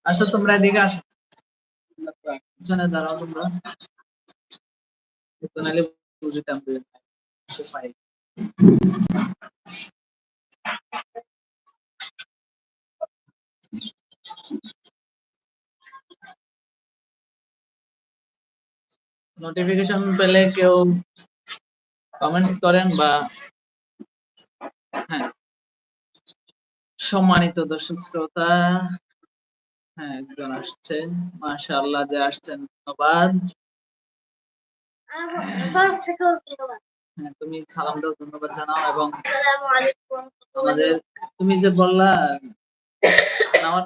আসো তোমরা এদিকে আসো, পিছনে দাঁড়াও তোমরা, নাহলে বুঝতাম পাই। নোটিফিকেশন পেলে কেউ কমেন্টস করেন বা হ্যাঁ, সম্মানিত দর্শক শ্রোতা, হ্যাঁ একজন আসছেন, মাশাআল্লাহ যে আসছেন, ধন্যবাদ। হ্যাঁ তুমি সালাম দাও, ধন্যবাদ জানাও। এবং আমাদের তুমি যে বললা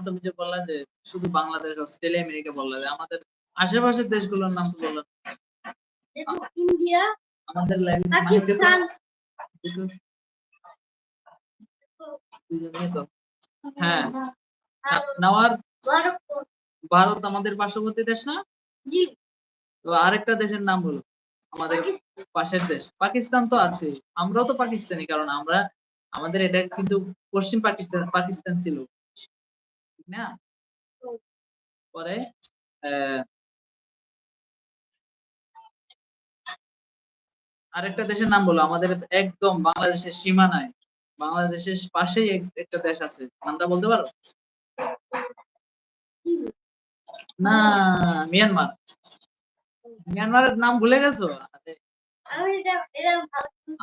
তুমি যে বললা যে শুধু বাংলাদেশ, অস্ট্রেলিয়া, আমেরিকা বললা, যে আমাদের আশেপাশের দেশগুলোর নাম তো বললা। ইন্ডিয়া, আমাদের পাকিস্তান, হ্যাঁ নেওয়ার ভারত আমাদের পার্শ্ববর্তী দেশ না? জি। তো আরেকটা দেশের নাম হলো আমাদের পাশের দেশ পাকিস্তান তো আছে, আমরাও তো পাকিস্তানি, কারণ আমরা আমাদের এটা কিন্তু পশ্চিম পাকিস্তান ছিল, ঠিক না? পরে আরেকটা দেশের নাম বলো আমাদের একদম বাংলাদেশের সীমানায়, বাংলাদেশের পাশেই একটা দেশ আছে, নামটা বলতে পারো? না, মিয়ানমার। মিয়ানমারের নাম ভুলে গেছো?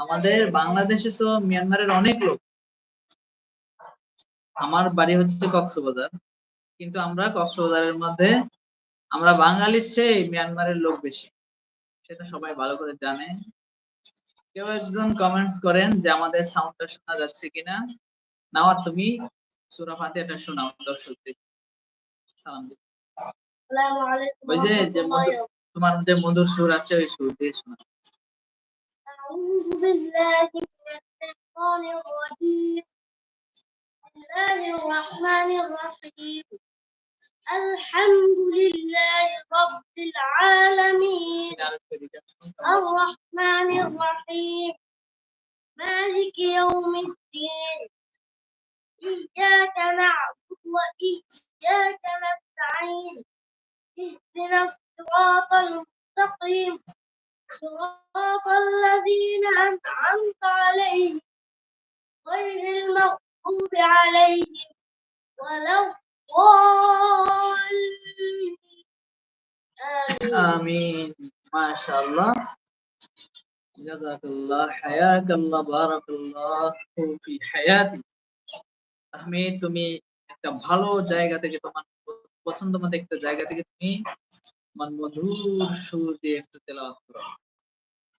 আমাদের বাংলাদেশে তো মিয়ানমারের অনেক লোক। আমার বাড়ি হচ্ছে কক্সবাজার, কিন্তু আমরা কক্সবাজারের মধ্যে আমরা বাঙালির চেয়ে মিয়ানমারের লোক বেশি, সেটা সবাই ভালো করে জানে। কেউ একজন কমেন্টস করেন যে আমাদের সাউন্ডটা শোনা যাচ্ছে কিনা। নাওয়ার তুমি সূরা ফাতিহাটা শোনাও দর্শকদের, সালাম দিই। ওই যে তোমার যে মধুর সুর আছে ওই সুর দিয়ে শোনাও। أعوذ بالله من الشيطان الرجيم. بسم الله الرحمن الرحيم. الحمد لله رب العالمين الرحمن الرحيم مالك يوم الدين إياك نعبد وإياك نستعين اهدنا الصراط المستقيم صراط الذين أنعمت عليهم غير المغضوب عليهم ولا الضالين آمين ما شاء الله جزاك الله حياك الله بارك الله في حياتي আহমেদ। তুমি একটা ভালো জায়গা থেকে, তোমার পছন্দ মতো একটা জায়গা থেকে তুমি তোমার মধুর সুর দিয়ে একটু তেলাওয়াত করো,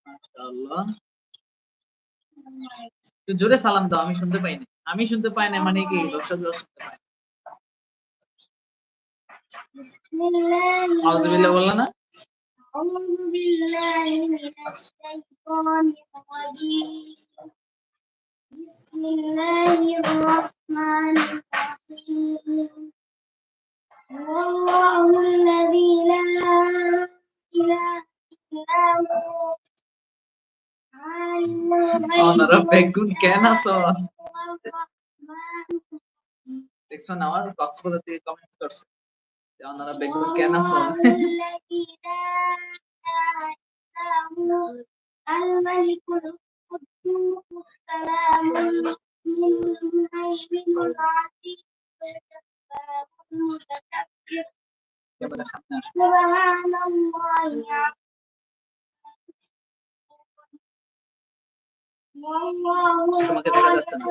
মাশাআল্লাহ। একটু জোরে সালাম দাও, আমি শুনতে পাইনি। আমি শুনতে পাই না মানে কি দর্শকরা শুনতে পায়? আউযুবিল্লাহ বললা না? আউযু বিল্লাহি মিনাশ শাইতানির রাজীম। বিসমিল্লাহির রাহমানির রাহিম। ওয়াল্লাহুল্লাযী লা ইলাহা ইল্লা হু। ওনারা বেগুন কেন আছো? দেখছো না, আমার কক্সবাজার থেকে কমেন্ট করছে যে ওনারা বেগুন কেন আছো? الملك القدوس السلام المهيمن العزيز الجبار المتكبر سبحان الله তোমাকে দেখা যাচ্ছে না।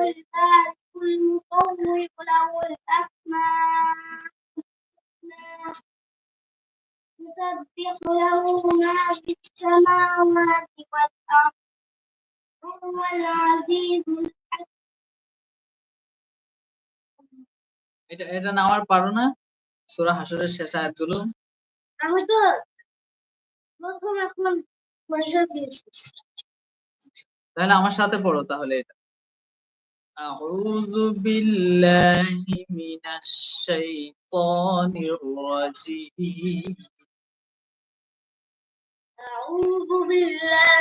يسبح له ما في السماوات والأرض وهو العزيز الحكيم। এটা নেওয়ার পারো না? সূরা হাশরের শেষ আয়াতগুলো আমি তো প্রথম এখন পরিষ্কার দিয়েছি, তাহলে আমার সাথে পড়ো তাহলে। এটা আউযু বিল্লাহি মিনাশ শাইতানির রাজীম। আউযু বিল্লাহি